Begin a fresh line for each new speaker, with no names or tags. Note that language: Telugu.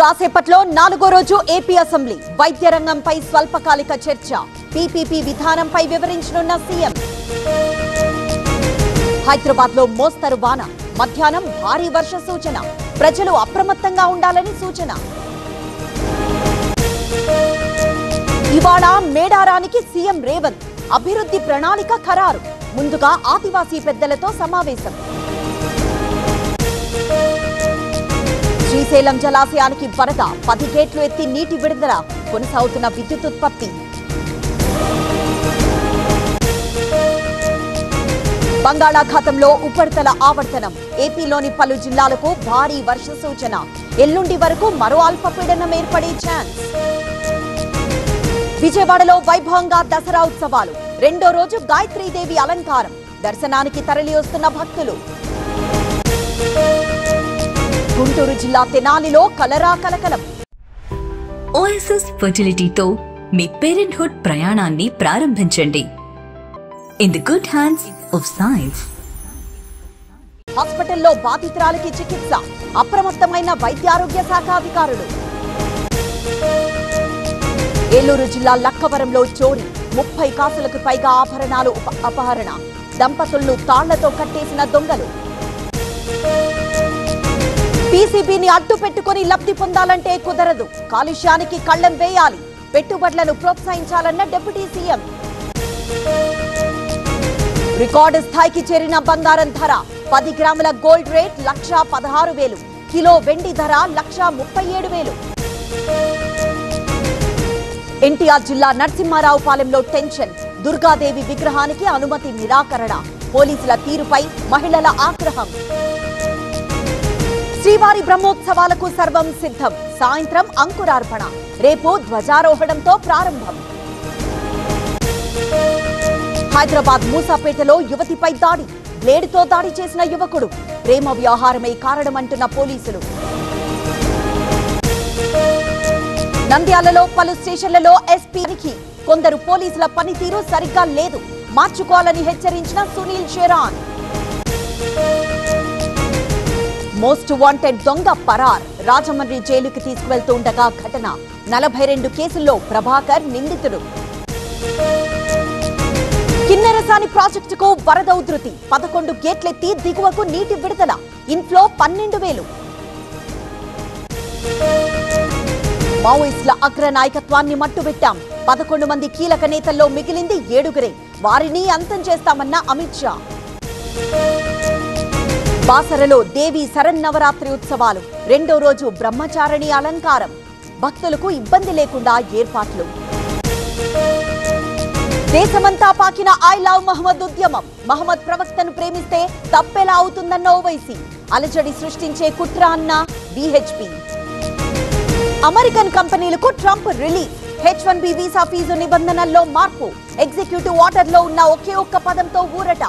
కాసేపట్లో 4వ రోజు ఏపీ అసెంబ్లీ వైద్య రంగంపై స్వల్పకాలిక చర్చ పీపీపీ విధానంపై వివరించనున్న సీఎం హైదరాబాద్లో మోస్తరు వాన మధ్యాహ్నం భారీ వర్ష సూచన ప్రజలు అప్రమత్తంగా ఉండాలని సూచన ఇవాళ మేడారానికి సీఎం రేవంత్ అభివృద్ధి ప్రణాళిక ఖరారు ముందుగా ఆదివాసీ పెద్దలతో సమావేశం శ్రీశైలం జలాశయానికి వరద 10 గేట్లు ఎత్తి నీటి విడుదల కొనసాగుతున్న విద్యుత్ ఉత్పత్తి బంగాళాఖాతంలో ఉపరితల ఆవర్తనం ఏపీలోని పలు జిల్లాలకు భారీ వర్ష సూచన ఎల్లుండి వరకు మరో అల్పపీడనం ఏర్పడే ఛాన్స్ విజయవాడలో వైభవంగా దసరా ఉత్సవాలు రెండో రోజు గాయత్రీదేవి అలంకారం దర్శనానికి తరలి వస్తున్న భక్తులు గుంటూరు జిల్లా తెనాలిలో కలరా కలకలం
ఓఎస్ఎస్ ఫర్టిలిటీతో మీ పేరెంట్హుడ్ ప్రయాణాన్ని ప్రారంభించండి in the good hands of science
హాస్పిటల్లో బాధితురాలికి చికిత్స అప్రమత్తమైన వైద్యారోగ్య శాఖ అధికారులు ఏలూరు జిల్లా లక్కవరంలో చోరీ 30 కాసులకు పైగా ఆభరణాలు అపహరణ దంపతులను తాళ్లతో కట్టేసిన దొంగలు పీసీబీని అడ్డు పెట్టుకుని లబ్ధి పొందాలంటే కుదరదు కాలుష్యానికి కళ్లెం వేయాలి పెట్టుబడులను ప్రోత్సహించాలన్న డిప్యూటీ సీఎం రికార్డు స్థాయికి చేరిన బంగారం ధర 10 గ్రాముల గోల్డ్ రేట్ 1,16,000 కిలో వెండి ధర 1,37,000 ఎన్టీఆర్ జిల్లా నరసింహారావుపాలెంలో టెన్షన్ దుర్గాదేవి విగ్రహానికి అనుమతి నిరాకరణ పోలీసుల తీరుపై మహిళల ఆగ్రహం శ్రీవారి బ్రహ్మోత్సవాలకు సర్వం సిద్ధం సాయంత్రం అంకురార్పణ రేపు ధ్వజారోహణంతో ప్రారంభం హైదరాబాద్ మూసాపేటలో యువతిపై దాడి బ్లేడుతో దాడి చేసిన యువకుడు ప్రేమ వ్యవహారమే కారణమంటున్న పోలీసులు నంద్యాలలో పలు స్టేషన్లలో ఎస్పీ తనిఖీ కొందరు పోలీసుల పనితీరు సరిగ్గా లేదు మార్చుకోవాలని హెచ్చరించిన సునీల్ షెరాన్ మోస్ట్ వాంటెడ్ దొంగ పరార్ రాజమండ్రి జైలుకి తీసుకువెళ్తూ ఉండగా ఘటన 42 కేసుల్లో ప్రభాకర్ నిందితుడు కిన్నెరసాని ప్రాజెక్టుకు వరద ఉధృతి 11 గేట్లెత్తి దిగువకు నీటి విడుదల ఇన్ఫ్లో 12,000 మావోయిస్టుల అగ్ర నాయకత్వాన్ని మట్టుబెట్టాం 11 మంది కీలక నేతల్లో మిగిలింది 7గురే వారిని అంతం చేస్తామన్న అమిత్ షా బాసరలో దేవి శరన్నవరాత్రి ఉత్సవాలు రెండో రోజు బ్రహ్మచారిణి అలంకారం భక్తులకు ఇబ్బంది లేకుండా ఏర్పాట్లు దేశమంతా పాకిన ఐ లవ్ మహమ్మద్ ఉద్యమం మహమ్మద్ ప్రవక్తను ప్రేమిస్తే తప్పెలా అవుతుందన్న ఓవైసీ అలజడి సృష్టించే కుట్ర అన్న బీహెచ్పీ అమెరికన్ కంపెనీలకు Trump relief H1B visa fees నిబంధనల్లో మార్పు ఎగ్జిక్యూటివ్ ఆర్డర్లో ఉన్న ఒకే ఒక్క పదంతో ఊరట